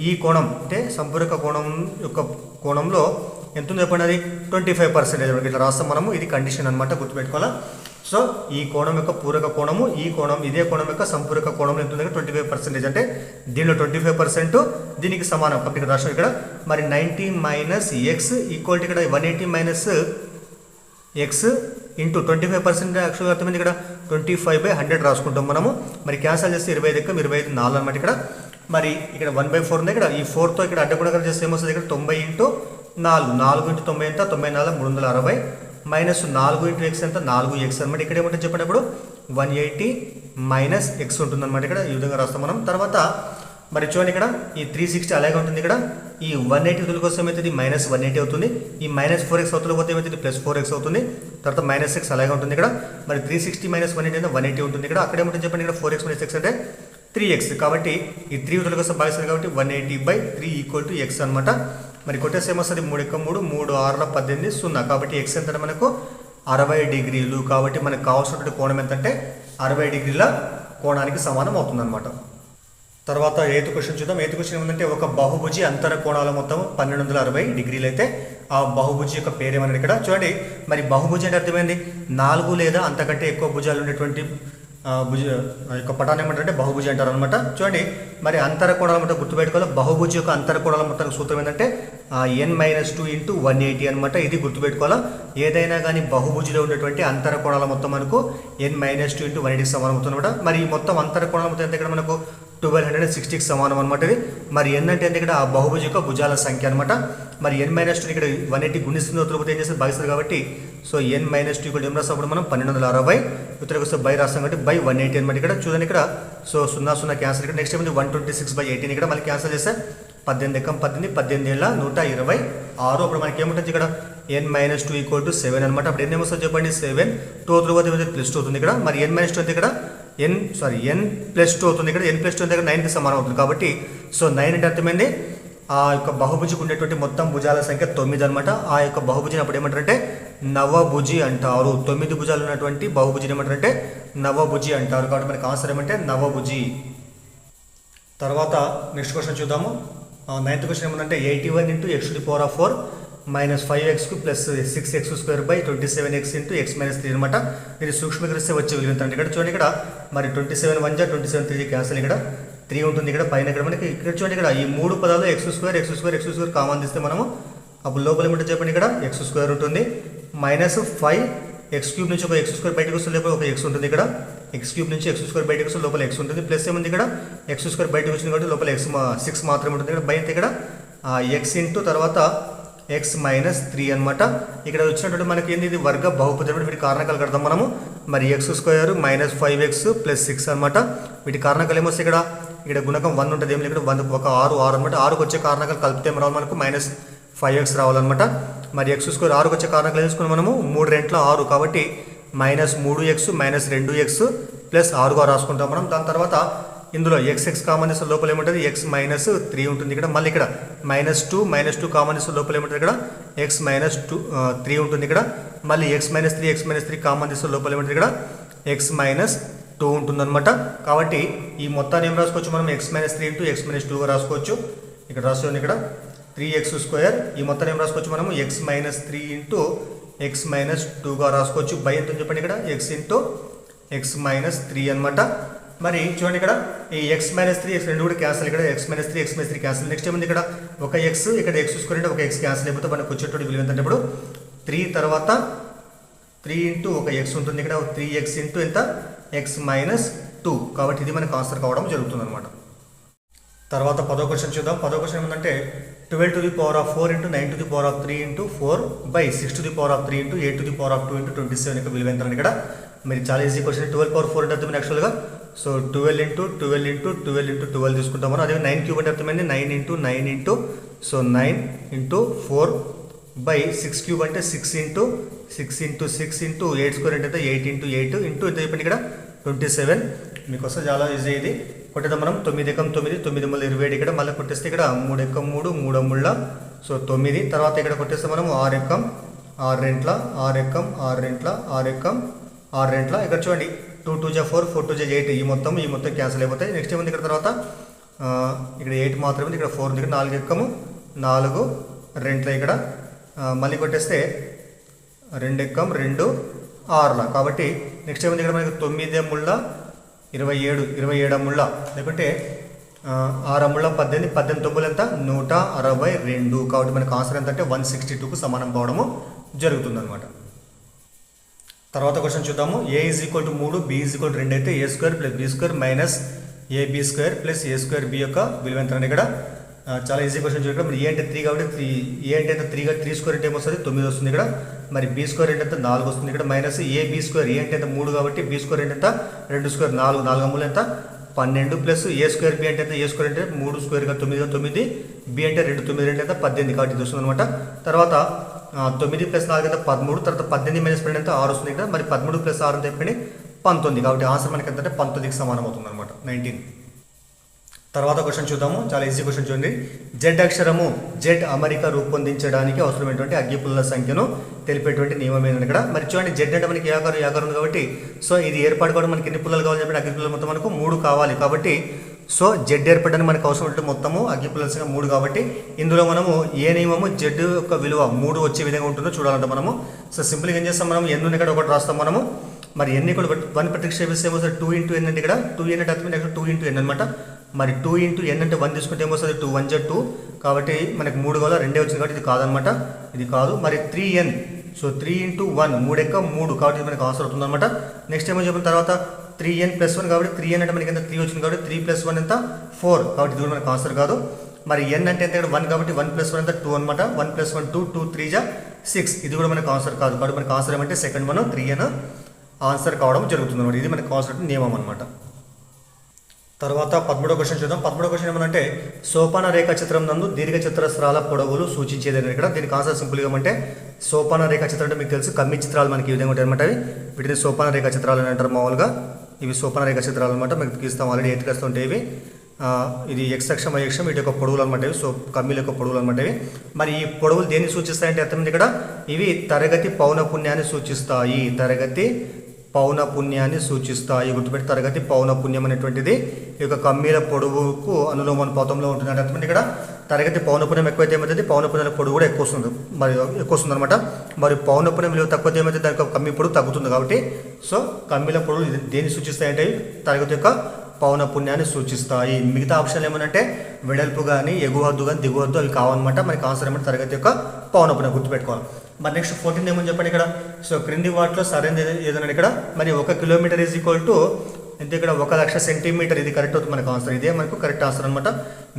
ఈ కోణం అంటే సంపూరక కోణం యొక్క కోణంలో ఎంత ఉంది చెప్పండి అది 25% అనమాట. ఇట్లా రాస్తాం మనము. ఇది కండిషన్ అనమాట గుర్తుపెట్టుకోవాలా. సో ఈ కోణం యొక్క పూరక కోణము ఈ కోణం ఇదే కోణం యొక్క సంపూరక కోణం ఎంత ఉంది 25%, అంటే దీనిలో 25% దీనికి సమానం కాబట్టి ఇక్కడ రాష్ట్రం ఇక్కడ మరి 90 మైనస్ ఎక్స్ ఈక్వల్ టు ఇక్కడ 180 మైనస్ ఎక్స్ ఇంటూ 25% యాక్చువల్గా అర్థమైంది ఇక్కడ 25/100 రాసుకుంటాం మనము. మరి క్యాన్సల్ చేస్తే 25 ఎక్కం 25 4 అనమాట. ఇక్కడ మరి ఇక్కడ 1/4 ఉంది. ఇక్కడ ఈ 4తో ఇక్కడ అడ్డగుణకం చేస్తే ఏమొస్తుంది ఇక్కడ 90 ఇంటూ 4 4 ఇంటూ 90 ఎంత 94 360 మైనస్ 4 ఇంటూ ఎక్స్ ఎంత 4x అనమాట. ఇక్కడ ఏమంటే చెప్పినప్పుడు 180 మైనస్ ఎక్స్ ఉంటుంది అనమాట. ఇక్కడ ఈ విధంగా రాస్తాం మనం. తర్వాత మరి చూడండి ఇక్కడ ఈ 360 అలాగే ఉంటుంది. ఇక్కడ ఈ 180 వదుల కోసం అవుతుంది మైనస్ 180 అవుతుంది. ఈ మైనస్ 4x అవతల పోతే ఏమవుతుంది ప్లస్ 4x అవుతుంది. తర్వాత మైనస్ ఎక్స్ అలాగే ఉంటుంది. ఇక్కడ మరి 360 మైనస్ 180 అంటే 180 ఉంటుంది. ఇక్కడ అక్కడ ఏమంటుంది చెప్పండి ఇక్కడ 4x మైనస్ ఎక్స్ అంటే 3x కాబట్టి ఈ 3 వదుల కోసం భాగిస్తుంది కాబట్టి 180/3 ఈక్వల్ టు ఎక్స్ అనమాట. మరి కొట్టేసి ఏమొస్తుంది 3 ఎక్క 3 3 6 18 0 కాబట్టి ఎక్స్ ఎంత మనకు 60 డిగ్రీలు. కాబట్టి మనకు కావాల్సినటువంటి కోణం ఎంతంటే 60 డిగ్రీల కోణానికి సమానం అవుతుంది అనమాట. తర్వాత 8th క్వశ్చన్ చూద్దాం. 8th క్వశ్చన్ ఏమంటే ఒక బహుభుజి అంతర కోణాల మొత్తం 1260 డిగ్రీలు అయితే ఆ బహుభుజి యొక్క పేరు ఏమన్నాడు ఇక్కడ చూడండి. మరి బహుభుజి అంటే అర్థమైంది 4 లేదా అంతకంటే ఎక్కువ భుజాలు ఉండేటువంటి భుజ యొక్క పటాన్ని ఏమంటారంటే బహుభుజి అంటారు అనమాట. చూడండి మరి అంతర కోణాల మొత్తం గుర్తుపెట్టుకోవాలి. బహుభుజి యొక్క అంతర కోణాల మొత్తం సూత్రం ఏంటంటే n-2 ఇంటూ 180 అనమాట. ఇది గుర్తుపెట్టుకోవాలా. ఏదైనా కానీ బహుభుజిలో ఉండేటువంటి అంతర కోణాల మొత్తం మనకు n-2 ఇంటూ 180 సమానం అవుతుంది అనమాట. మరి ఈ మొత్తం అంతర కోణాల మొత్తం ఎంత ఇక్కడ మనకు 1260కి సమానం అనమాట. ఇది మరి n అంటే ఇక్కడ ఆ బహుభుజి యొక్క భుజాల సంఖ్య అనమాట. మరి n-2 ఇక్కడ 180 గుణిస్తుంది ఉత్తరపోతే ఏం చేస్తుంది భాగిస్తుంది కాబట్టి సో n-2 ఇక్కడ ఏం రాసినప్పుడు మనం 1260 ఉత్తరకు వస్తే బై రాస్తాం కాబట్టి బై 180 అనమాట. ఇక్కడ చూడండి ఇక్కడ సో 0 క్యాన్సల్. ఇక్కడ నెక్స్ట్ ఏమైంది 126/18 ఇక్కడ మళ్ళీ క్యాన్సల్ చేస్తే 18 ఎక్కం 18 18 ఏళ్ళ 126. అప్పుడు మనకి ఏముంటుంది ఇక్కడ n-2 ఈక్వల్ టు 7 అనమాట. అప్పుడు ఎన్ని ఏమొస్తుంది చెప్పండి 7 2 తర్వాత ప్లస్ 2 అవుతుంది. ఇక్కడ మరి n-2 అంటే ఇక్కడ n+2 అవుతుంది. ఇక్కడ n+2 దగ్గర 9కి సమానం అవుతుంది కాబట్టి సో 9 అంటే అర్థమైంది ఆ యొక్క బహుభుజికి ఉండేటువంటి మొత్తం భుజాల సంఖ్య 9 అనమాట. ఆ యొక్క బహుభుజిని అప్పుడు ఏమంటారంటే నవభుజి అంటారు. 9 భుజాలు ఉన్నటువంటి బహుభుజిని ఏమంటారంటే నవభుజి అంటారు. కాబట్టి మనకి ఆన్సర్ ఏమంటే నవభుజి. తర్వాత నెక్స్ట్ క్వశ్చన్ చూద్దాము. 9th క్వశ్చన్ ఏమంటే 81 into x⁴ minus 5x plus 6x² 27x into x - 3 అనమాట. ఇది సూక్ష్మీకరిస్తే వచ్చే విలువ ఎంత అంటే ఇక్కడ చూడండి ఇక్కడ మరి 27 1 27 3 క్యాన్సల్. ఇక్కడ 3 ఉంటుంది. ఇక్కడ పైన ఇక్కడ మనకి ఇక్కడ చూడండి ఇక్కడ ఈ 3 పదాలు x² కామన్ తీస్తే మనము అప్పుడు లోపల ఏమంటే చెప్పండి ఇక్కడ x² ఉంటుంది. మైనస్ 5x³ నుంచి ఒక x² బయటకు వస్తుంది. లోపల ఒక x ఉంటుంది. ఇక్కడ x³ నుంచి x² బయటకు వస్తుంది. లోపల x ఉంటుంది. ప్లస్ ఏముంది ఇక్కడ x² బయటకు వచ్చింది కాబట్టి లోపల 6 మాత్రమే ఉంటుంది. ఇక్కడ బయట ఇక్కడ x ఇంటూ తర్వాత x - 3 అనమాట. ఇక్కడ వచ్చినటువంటి మనకి ఏంది ఇది వర్గ బహుపది. వీటి కారణకాలు కడతాం మనము. మరి x² మైనస్ 5x ప్లస్ 6 అనమాట. వీటి కారణకాలు ఏమొస్తాయి ఇక్కడ ఇక్కడ గుణకం 1 ఉంటుంది. ఏమి ఇక్కడ 1 ఒక 6 అనమాట. 6కి వచ్చే కారణకాలు కలిపితే రావాలి మనకు మైనస్ 5x రావాలన్నమాట. మరి x² 6కి వచ్చే కారణకాలు తీసుకుని మనము 3 రెంట్ల 6 కాబట్టి minus 3x minus 2x plus 6గా రాసుకుంటాం మనం. దాని తర్వాత ఇందులో x కామన్ చేస్తే లోపల ఏముంటుంది x - 3 ఉంటుంది. ఇక్కడ మళ్ళీ ఇక్కడ -2 కామన్ చేస్తే లోపల ఏముంటుంది ఇక్కడ x - 3 ఉంటుంది. ఇక్కడ మళ్ళీ x - 3 కామన్ చేస్తే లోపల ఏముంటుంది ఇక్కడ x - 2 ఉంటుంది అనమాట. కాబట్టి ఈ మొత్తాన్ని ఏం రాసుకోవచ్చు మనం x - 3 ఇంటూ x - 2గా రాసుకోవచ్చు. ఇక్కడ రాసుకోండి ఇక్కడ 3x² ఈ మొత్తాన్ని ఏం రాసుకోవచ్చు మనము x - 3 ఇంటూ x - 2గా రాసుకోవచ్చు. బై ఎంత చెప్పండి ఇక్కడ x ఇంటూ x - 3 అనమాట. మరి చూడండి ఇక్కడ ఈ x - 3 x రెండు కూడా క్యాన్సల్. ఇక్కడ x - 3 x - 3 క్యాన్సల్. నెక్స్ట్ ఏముంది ఇక్కడ ఒక x ఇక్కడ x² అంటే ఒక x క్యాన్సల్ అయిపోతే మనకు వచ్చేటువంటి విలువ ఏంటంటే ఇప్పుడు 3 తర్వాత 3 ఇంటూ ఒక x ఉంటుంది. ఇక్కడ 3x ఇంటూ ఎంత x - 2 కాబట్టి ఇది మనకు ఆన్సర్ కావడం జరుగుతుంది అనమాట. తర్వాత 10వ క్వశ్చన్ చూద్దాం. 10వ క్వశ్చన్ ఏమంటే 12⁴ ఇంటూ 9⁴ ఇంటూ 4/6⁴ ఇంటూ 8⁴ ఇంటూ 27 యొక్క విలువ ఎంత ఇక్కడ మరి చాలా ఈజీ క్వశ్చన్. 12⁴ అంటే అర్థమైంది యాక్చువల్గా సో 12 ఇంటూ 12 ఇంటూ 12 ఇంటూ 12 తీసుకుంటాం మనం. అదే 9³ అంటే అర్థమైంది 9 ఇంటూ 9 ఇంటూ సో 9 ఇంటూ 4/6³ అంటే 6 ఇంటూ 6 ఇంటూ 6 ఇంటూ 8² అంటే 8 ఇంటూ 8 ఇంటూ ఎంత చెప్పండి ఇక్కడ 27. మీకు వస్తే చాలా ఈజీ ఇది. కొట్టేద్దాం మనం 9 ఎక్కం 9 9 × 27 ఇక్కడ మళ్ళీ కొట్టేస్తే ఇక్కడ 3 ఎక్కం 3 3 ముళ్ళ సో 9. తర్వాత ఇక్కడ కొట్టేస్తే మనం 6 ఎక్కం 6 రెంట్ల 6 ఎక్కం 6 రెంట్ల 6 ఎక్కం 6 రెంట్ల. ఇక్కడ చూడండి 2 2 × 4 4 2 × 8 ఈ మొత్తం క్యాన్సిల్ అయిపోతాయి. నెక్స్ట్ ఏముంది ఇక్కడ తర్వాత ఇక్కడ 8 మాత్రమే. ఇక్కడ 4 ఉంది. ఇక్కడ 4 ఎక్కము 4 రెంట్ల. ఇక్కడ మళ్ళీ కొట్టేస్తే 2 ఎక్కం 2 6ల. కాబట్టి నెక్స్ట్ ఏముంది ఇక్కడ మనకి 9 ముళ్ళ 27, 27 ముళ్ళ, లేకుంటే 6 ముళ్ళ 18, 18 తొమ్మిది ఎంత 162. కాబట్టి మనకు ఆన్సర్ ఎంత అంటే 162కు సమానం కావడము జరుగుతుందన్నమాట. తర్వాత క్వశ్చన్ చూద్దాము. a = 3, b = 2 అయితే a² + b² minus ab² + a² b యొక్క విలువ ఎంత? ఇక్కడ చాలా ఈజీ క్వశ్చన్ చూడండి. మరి ఏ అంటే 3 కాబట్టి ఏ అంటే 3 కాబట్టి 3² అంటే ఏమొస్తుంది 9 వస్తుంది ఇక్కడ. మరి b² అంటే ఎంత 4 వస్తుంది ఇక్కడ. మైనస్ ab², ఏ అంటే 3 కాబట్టి b² అంటే ఎంత 2² 4, 4 అమ్ములు ఎంత 12 ప్లస్ a² b అంటే ఎంత a² అంటే 3² గా 9 9, b అంటే 2 9 2 ఎంత 18 కాబట్టి ఇది వస్తుంది అనమాట. తర్వాత 9 + 4 ఎంత 13, తర్వాత 18 - 12 ఎంత 6 వస్తుంది ఇక్కడ. మరి 13 + 6 ఎంత చెప్పండి 19. కాబట్టి ఆన్సర్ మనకి ఎంత అంటే 19కి సమానం అవుతుంది అనమాట 19. తర్వాత క్వశ్చన్ చూద్దాము. చాలా ఈజీ క్వశ్చన్ చూడండి. జెడ్ అక్షరము జెడ్ అమరిక రూపొందించడానికి అవసరమైనటువంటి అగ్గిపుల్లల సంఖ్యను తెలిపేటువంటి నియమం ఏంటంటే ఇక్కడ. మరి చూడండి జెడ్ అంటే మనకి ఆకారం ఉంది కాబట్టి సో ఇది ఏర్పాటు కూడా మనకి ఎన్ని పుల్లలు కావాలి చెప్పండి. అగ్గిపుల్లలు మొత్తం మనకు 3 కావాలి. కాబట్టి సో జెడ్ ఏర్పడడానికి మనకు అవసరం మొత్తము అగ్గిపుల్లల సంఖ్య 3 కాబట్టి ఇందులో మనము ఏ నియమము జెడ్ యొక్క విలువ 3 వచ్చే విధంగా ఉంటుందో చూడాలంటే మనము సో సింపుల్గా ఏం చేస్తాం మనం ఎన్ని ఇక్కడ ఒకటి రాస్తాం మనము. మరి ఎన్ని ఇక్కడ 1 ప్రతిక్షేపిస్తే ఏమవుతుంది 2 × n అంటే ఇక్కడ 2n అంటే అర్థం నెక్స్ట్ 2 × n అనమాట. మరి 2 × n అంటే 1 తీసుకుంటే ఏమొస్తుంది 2 1 2 కాబట్టి మనకి 3 కావాలి 2 వచ్చింది కాబట్టి ఇది కాదనమాట, ఇది కాదు. మరి 3n సో 3 × 1 3 ఎక్క 3 కాబట్టి మనకి ఆన్సర్ అవుతుంది అనమాట. నెక్స్ట్ ఏమో చెప్పిన తర్వాత 3n + 1 కాబట్టి 3n అంటే మనకి ఎంత 3 వచ్చింది కాబట్టి 3 + 1 ఎంత 4 కాబట్టి ఇది కూడా మనకి ఆన్సర్ కాదు. మరి n అంటే ఎంత 1 కాబట్టి 1 + 1 ఎంత 2 అనమాట. 1 + 1 2, 2 3 = 6 ఇది కూడా మనకి ఆన్సర్ కాదు. కాబట్టి మనకి ఆన్సర్ ఏమంటే సెకండ్ 3n ఆన్సర్ కావడం జరుగుతుంది అనమాట. ఇది మనకి కాన్సెప్ట్ నియమం అనమాట. తర్వాత 13వ క్వశ్చన్ చూద్దాం. 13వ క్వశ్చన్ ఏమంటే సోపాన రేఖ చిత్రం నందు దీర్ఘ చతురస్రాల పొడవులు సూచించేది ఇక్కడ. దీనికి ఆన్సర్ సింపుల్గా ఏమంటే సోపాన రేఖ చిత్రం అంటే మీకు తెలుసు కమ్మి చిత్రాలు మనకి ఈ విధంగా ఉంటాయి అనమాట. వీటిని సోపాన రేఖ చిత్రాలు అని అంటారు మామూలుగా. ఇవి సోపాన రేఖ చిత్రాలు అనమాట. మీకు గీస్తాం ఆల్రెడీ 8th క్లాస్లో ఉంటాయి ఇవి. ఇది x అక్షం y అక్షం వీటి యొక్క పొడవులు అనమాట. ఇవి సో కమ్మిల యొక్క పొడవులు అనమాట ఇవి. మరి ఈ పొడవులు దేన్ని సూచిస్తాయంటే అర్థం ఇక్కడ ఇవి తరగతి పౌనపుణ్యాన్ని సూచిస్తాయి. తరగతి పౌనపుణ్యాన్ని సూచిస్తాయి. గుర్తుపెట్టి తరగతి పౌనపుణ్యం అనేటువంటిది ఈ యొక్క కమ్మీల పొడవుకు అనులోమానుపాతంలో ఉంటుంది అంటే అర్థం ఇక్కడ తరగతి పౌనపుణ్యం ఎక్కువైతే ఏమవుతుంది పౌనపుణ్యాల పొడవు కూడా ఎక్కువ వస్తుంది, మరి ఎక్కువ వస్తుంది అనమాట. మరి పౌనపుణ్యం విలువ తక్కువైతే ఏమైతే దానికి కమ్మీ పొడవు తగ్గుతుంది. కాబట్టి సో కమ్మీల పొడవులు దేన్ని సూచిస్తాయంటే తరగతి యొక్క పౌనపుణ్యాన్ని సూచిస్తాయి. మిగతా ఆప్షన్లు ఏమనంటే వెడల్పు కానీ ఎగువ హద్దు కానీ దిగువ హద్దు అవి కావన్నమాట. మనకి ఆన్సర్ ఏమంటే తరగతి యొక్క పౌనపుణ్యం గుర్తుపెట్టుకోవాలి. మరి నెక్స్ట్ 14 ఏమని చెప్పండి ఇక్కడ. సో క్రింది వాటిలో సరైనది ఏదన్నా ఇక్కడ. మరి 1 కిలోమీటర్ ఈజ్ ఈక్వల్ టు అంటే ఇక్కడ 1,00,000 సెంటీమీటర్ ఇది కరెక్ట్ అవుతుంది మనకు ఆన్సర్. ఇదే మనకు కరెక్ట్ ఆన్సర్ అనమాట.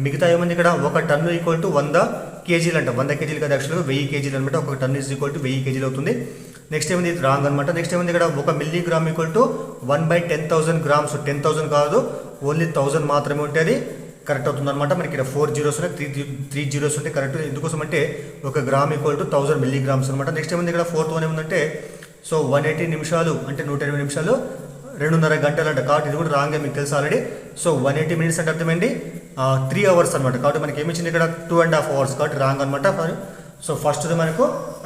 మిగతా ఏమంది ఇక్కడ 1 టన్ను ఈక్వల్ టు 100 కేజీలు అంట. 100 కేజీలు కదా యాక్చువల్గా 1000 కేజీలు అనమాట. 1 టన్ను ఈజ్ ఈక్వల్ టు 1000 కేజీలు అవుతుంది. నెక్స్ట్ ఏమైంది ఇది రాంగ్ అనమాట. నెక్స్ట్ ఏమైంది ఇక్కడ 1 మిల్లీగ్రామ్ ఈక్వల్ టు 1/10,000 గ్రామ్స్. 10,000 కాదు ఓన్లీ 1000 మాత్రమే ఉంటే అది కరెక్ట్ అవుతుంది అనమాట. మనకి ఇక్కడ 4 జీరోస్ ఉన్నాయి 3 జీరోస్ ఉంటే కరెక్ట్. ఎందుకోసం అంటే 1 గ్రామ్ ఈక్వల్ టు 1000 మిల్లీగ్రామ్స్ అనమాట. నెక్స్ట్ ఏమైంది ఇక్కడ 4th వన్ ఏముందంటే సో 180 నిమిషాలు అంటే 180 నిమిషాలు 2.5 గంటలు అంట. కాబట్టి ఇది కూడా రాంగ్ మీకు తెలుసు ఆల్రెడీ. సో 180 మినిట్స్ అంటే అర్థమైంది 3 అవర్స్ అనమాట. కాబట్టి మనకి ఏమి ఇచ్చింది ఇక్కడ 2.5 అవర్స్ కాబట్టి రాంగ్ అనమాట. సో ఫస్ట్ మనకు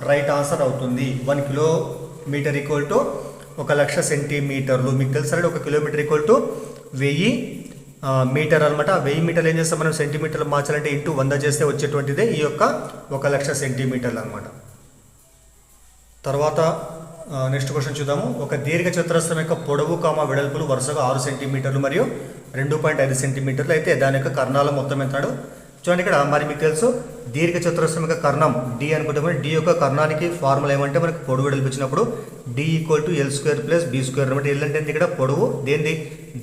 రైట్ ఆన్సర్ అవుతుంది. 1 కిలోమీటర్ ఈక్వల్ టు 1,00,000 సెంటీమీటర్లు. మీకు తెలుసు already 1 kilometre equal to 1000 metre అనమాట. 1000 మీటర్లు ఏం చేస్తాం మనం సెంటీమీటర్లు మార్చాలంటే ఇంటూ 100 చేస్తే వచ్చేటువంటిదే ఈ యొక్క 1,00,000 సెంటీమీటర్లు అనమాట. తర్వాత నెక్స్ట్ క్వశ్చన్ చూద్దాము. ఒక దీర్ఘ చతురస్రం యొక్క పొడవు వెడల్పులు వరుసగా 6 సెంటీమీటర్లు మరియు 2.5 సెంటీమీటర్లు అయితే దాని యొక్క కర్ణాల మొత్తం ఎంతాడు చూడండి ఇక్కడ. మరి మీకు తెలుసు దీర్ఘ చతురస్రం యొక్క కర్ణం డి అనుకుంటే డి యొక్క కర్ణానికి ఫార్ములా ఏమంటే మనకు పొడవు వెడల్పు ఇచ్చినప్పుడు D equal to L² + B² అనమాట. L అంటే ఇక్కడ పొడవు దేనిది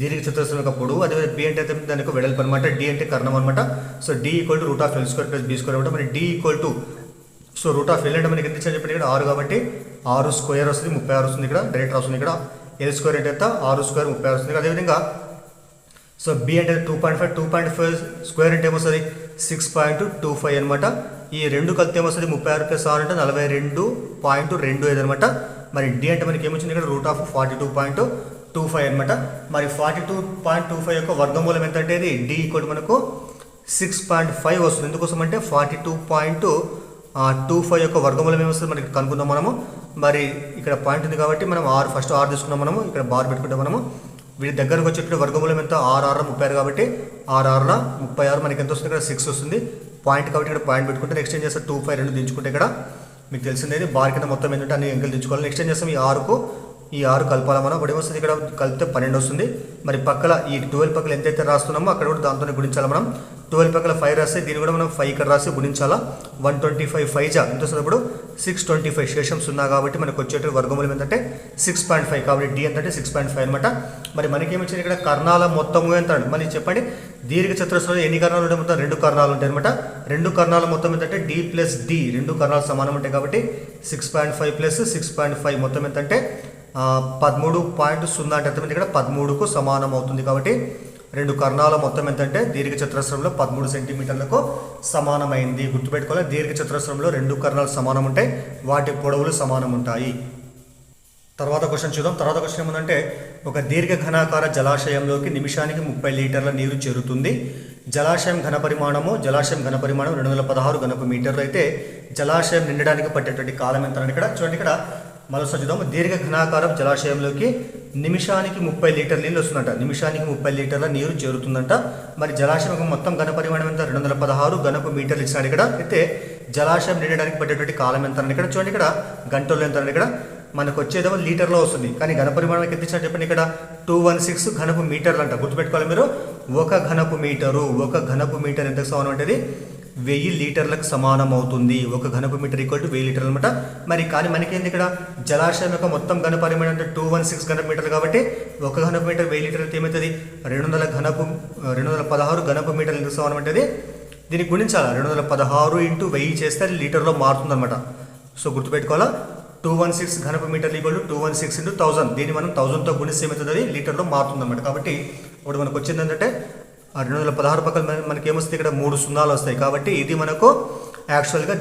దీర్ఘ చతురస్రం యొక్క పొడవు, అదే B అంటే దాని యొక్క వెడల్పు అనమాట. డి అంటే కర్ణం అనమాట. So D equal to √L² + B² అనమాట. మరి D equal to so √L అంటే మనకి ఎంత ఇచ్చారు చెప్పండి ఇక్కడ 6 కాబట్టి 6² వస్తుంది 36 వస్తుంది ఇక్కడ డైరెక్ట్ వస్తుంది. ఇక్కడ L² అంటే ఎంత 6² 36 వస్తుంది. అదేవిధంగా సో బి అంటే 2.5 స్క్వేర్ అంటే ఏమొస్తుంది 6.25 అనమాట. ఈ రెండు కలిపితే ఏమొస్తుంది 36 + 6 అంటే 42.25 అనమాట. మరి డి అంటే మనకి ఏమొచ్చింది ఇక్కడ √42.25 అనమాట. మరి 42.25 యొక్క వర్గమూలం ఎంత అంటే ఇది డి ఈక్వల్ మనకు 6.5 వస్తుంది. ఎందుకోసం అంటే 42.25 యొక్క వర్గమూలం ఏమొస్తుంది మనకి కనుక్కుందాం మనము. మరి ఇక్కడ పాయింట్ ఉంది కాబట్టి మనం ఫస్ట్ 6 తీసుకున్నాం మనము. ఇక్కడ బార్ పెట్టుకుంటాం మనము. వీటి దగ్గరకు వచ్చేటప్పుడు వర్గమూలం ఎంత 6 36 కాబట్టి 6 36 మనకి ఎంత వస్తుంది ఇక్కడ 6 వస్తుంది పాయింట్. కాబట్టి ఇక్కడ పాయింట్ పెట్టుకుంటే నెక్స్ట్ ఏం చేస్తారు 2 5 2 దించుకుంటే ఇక్కడ మీకు తెలిసిందేది బార్ కింద మొత్తం ఏంటంటే అన్ని అంకెలు దించుకోవాలి. నెక్స్ట్ ఏం చేస్తాం ఈ 6కు ఈ 6 కలపాలా మనం. ఒకటి వస్తుంది ఇక్కడ కలిపితే 12 వస్తుంది. మరి పక్కల ఈ 12 పక్కల ఎంతైతే రాస్తున్నామో అక్కడ కూడా దాంతోనే గుణించాలి మనం. 12 పక్కల 5 రాస్తే దీన్ని కూడా మనం 5 ఇక్కడ రాసి గుణించాలా. 125 5 జా ఎంత వస్తుంది అప్పుడు 625. శేషం 0 కాబట్టి మనకు వచ్చేటువంటి వర్గమూలం ఏంటంటే 6.5. కాబట్టి డి ఎంతంటే 6.5 అనమాట. మరి మనకేమొచ్చింది ఇక్కడ కర్ణాల మొత్తము ఎంత మళ్ళీ చెప్పండి. దీర్ఘ చతురస్రంలో ఎన్ని కర్ణాలు ఉంటాయి? మొత్తం 2 కర్ణాలు ఉంటాయి అనమాట. 2 కర్ణాల మొత్తం ఏంటంటే డి ప్లస్ డి, 2 కర్ణాలు సమానం ఉంటాయి కాబట్టి 6.5 ప్లస్ 6.5 మొత్తం ఎంతంటే 13.0 అంటే అర్థమైంది ఇక్కడ 13కు సమానం అవుతుంది. కాబట్టి 2 కర్ణాల మొత్తం ఎంతంటే దీర్ఘ చతురస్రంలో 13 సెంటీమీటర్లకు సమానమైంది. గుర్తుపెట్టుకోవాలి, దీర్ఘ చతురస్రంలో 2 కర్ణాలు సమానం ఉంటాయి, వాటి పొడవులు సమానం ఉంటాయి. తర్వాత క్వశ్చన్ చూద్దాం. తర్వాత క్వశ్చన్ ఏమందంటే ఒక దీర్ఘ ఘనాకార జలాశయంలోకి నిమిషానికి 30 లీటర్ల నీరు చేరుతుంది. జలాశయం ఘన పరిమాణము 216 ఘనపు మీటర్లు అయితే జలాశయం నిండడానికి పట్టేటువంటి కాలం ఎంత అని ఇక్కడ చూడండి. ఇక్కడ మరోసారి చూద్దాం. దీర్ఘ ఘనాకారం జలాశయంలోకి నిమిషానికి 30 లీటర్ల నీళ్ళు వస్తుందంట. నిమిషానికి 30 లీటర్ల నీరు చేరుతుందంట. మరి జలాశయం మొత్తం ఘన పరిమాణం ఎంత? 216 ఘనపు మీటర్లు ఇచ్చినాడు ఇక్కడ. అయితే జలాశయం నిండడానికి పట్టేటువంటి కాలం ఎంత అని ఇక్కడ చూడండి. ఇక్కడ గంటల్లో ఎంత ఇక్కడ మనకు వచ్చేదేమో లీటర్లో వస్తుంది, కానీ ఘన పరిమాణానికి ఎంత ఇచ్చినట్టు చెప్పండి. ఇక్కడ 216 ఘనపు మీటర్లు అంట. గుర్తుపెట్టుకోవాలి మీరు, ఒక ఘనపు మీటర్ ఎంతకు సమానం అంటే 1000 లీటర్లకు సమానం అవుతుంది. ఒక ఘనపు మీటర్ ఈక్వల్ టు 1000 లీటర్లు అనమాట. మరి కానీ మనకేంది ఇక్కడ జలాశయం యొక్క మొత్తం ఘన పరిమాణం అంటే 216 ఘనపు మీటర్లు కాబట్టి ఒక ఘనపు మీటర్ 1000 లీటర్లు అయితే ఏమవుతుంది? 216 ఘనపు మీటర్లు ఎందుకు సమానం అంటే దీన్ని గుణించాలి. 216 ఇంటూ 1000 చేస్తే అది లీటర్లో మారుతుంది అనమాట. సో గుర్తుపెట్టుకోవాలా, 216 ఘనపు మీటర్లు ఈక్వల్ టు 216 ఇంటూ 1000. దీన్ని మనం 1000తో గుణిస్తే ఏమవుతుంది? అది లీటర్లో మారుతుంది అనమాట. కాబట్టి ఇప్పుడు మనకు వచ్చింది ఏంటంటే 216 పక్కన మనకి ఏమొస్తుంది? ఇక్కడ 3 సున్నాలు వస్తాయి. కాబట్టి ఇది మనకు యాక్చువల్గా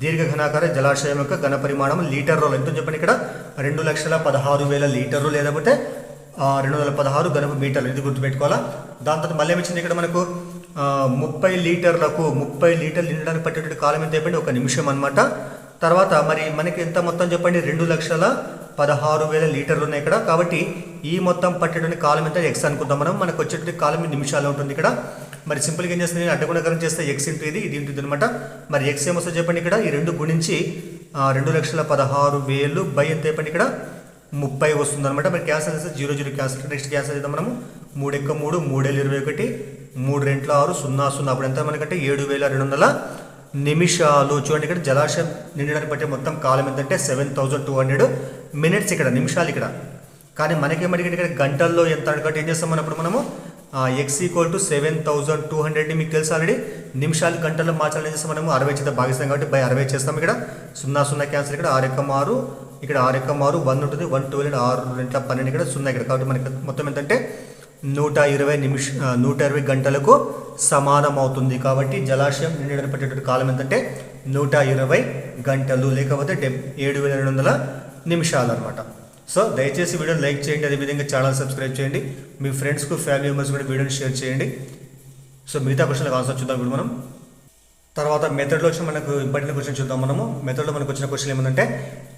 దీర్ఘ ఘనాకార జలాశయం యొక్క ఘన పరిమాణం లీటర్లో ఎంతో చెప్పండి. ఇక్కడ 2,16,000 లీటర్లు లేకపోతే 216 ఘనపు మీటర్లు. ఇది గుర్తుపెట్టుకోవాలా. దాని తర్వాత మళ్ళీ ఏమిచ్చింది ఇక్కడ మనకు 30 లీటర్లు నిండడానికి పట్టేటువంటి కాలం ఎంత చెప్పండి? 1 నిమిషం అనమాట. తర్వాత మరి మనకి ఎంత మొత్తం చెప్పండి? 2,16,000 లీటర్లు ఉన్నాయి ఇక్కడ. కాబట్టి ఈ మొత్తం పట్టేటువంటి కాలం ఎంత? ఎక్స్ అనుకుందాం మనం. మనకు వచ్చేటువంటి కాలం నిమిషాలు ఉంటుంది ఇక్కడ. మరి సింపుల్గా ఏం చేస్తుంది? అడ్డగుణకరం చేస్తే ఎక్స్ ఇంటూ ఇది ఇంటుంది అనమాట. మరి ఎక్స్ ఏమొస్తుంది చెప్పండి? ఇక్కడ ఈ 2 గుణించి 2,16,000 బై ఎంత చెప్పండి? ఇక్కడ 30 వస్తుంది అనమాట. మరి క్యాన్సల్ చేస్తే 0 క్యాన్సల్. నెక్స్ట్ క్యాన్సల్ చేద్దాం మనము. 3 × 3 3,21 3 2 6 0 0. అప్పుడు ఎంత మనకంటే 7,200 నిమిషాలు. చూడండి ఇక్కడ జలాశయం నిండడానికి పట్టే మొత్తం కాలం ఎంతంటే 7,200 మినిట్స్. ఇక్కడ నిమిషాలు ఇక్కడ. కానీ మనకేమడిగిన ఇక్కడ గంటల్లో ఎంత అంటే ఏం చేస్తాం మనం? మనము ఎక్స్ ఈక్వల్ టు 7,200 మీకు తెలుసు ఆల్రెడీ. నిమిషాలు గంటల్లో మార్చాలని చేస్తాం మనము. 60 చేత భాగిస్తాం కాబట్టి బై 60 చేస్తాం. ఇక్కడ 0 క్యాన్సల్. ఇక్కడ 6 × 6 ఇక్కడ 6 × 6 1 ఉంటుంది. 1 12 6 2 12 ఇక్కడ 0 ఇక్కడ. కాబట్టి మనకి మొత్తం ఎంతంటే 120 గంటలకు సమానం అవుతుంది. కాబట్టి జలాశయం నిండడానికి పట్టేటువంటి కాలం ఎంతంటే 120 గంటలు లేకపోతే 7,200 నిమిషాలు అనమాట. సో దయచేసి వీడియోని లైక్ చేయండి, అదేవిధంగా ఛానల్ సబ్స్క్రైబ్ చేయండి, మీ ఫ్రెండ్స్కు ఫ్యామిలీ మెంబర్స్ కూడా వీడియోని షేర్ చేయండి. సో మిగతా క్వశ్చన్లకు ఆన్సర్ చూద్దాం ఇప్పుడు మనం. తర్వాత మెథడ్లో వచ్చిన మనకు ఇంపార్టెంట్ క్వశ్చన్ చూద్దాం మనము. మెథడ్లో మనకు వచ్చిన క్వశ్చన్ ఏమందంటే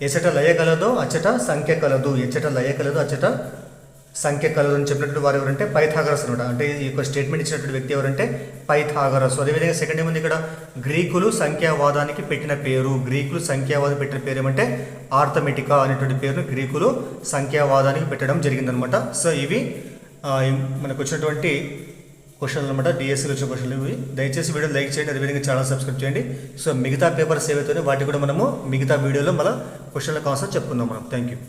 ఎచ్చట లయ కలదో అచ్చట సంఖ్య కలదు. ఎచ్చట లయ కలదు అచ్చట సంఖ్య కలదు అని చెప్పినటువంటి వారు ఎవరంటే పైథాగరస్ అనమాట. అంటే ఈ యొక్క స్టేట్మెంట్ ఇచ్చినటువంటి వ్యక్తి ఎవరంటే పైథాగరస్. అదేవిధంగా సెకండ్ ఏముంది ఇక్కడ గ్రీకులు సంఖ్యావాదానికి పెట్టిన పేరు. గ్రీకులు సంఖ్యావాదం పెట్టిన పేరు ఏమంటే ఆర్థమెటికా అనేటువంటి పేరును గ్రీకులు సంఖ్యావాదానికి పెట్టడం జరిగిందనమాట. సో ఇవి మనకు వచ్చినటువంటి క్వశ్చన్లు అనమాట. డిఎస్సీలో వచ్చిన క్వశ్చన్లు ఇవి. దయచేసి వీడియో లైక్ చేయండి, అదేవిధంగా ఛానల్ సబ్స్క్రైబ్ చేయండి. సో మిగతా పేపర్స్ ఏవైతే వాటి కూడా మనము మిగతా వీడియోలో మళ్ళీ క్వశ్చన్లకు ఆన్సర్ చెప్పుకుందాం మనం. Thank you.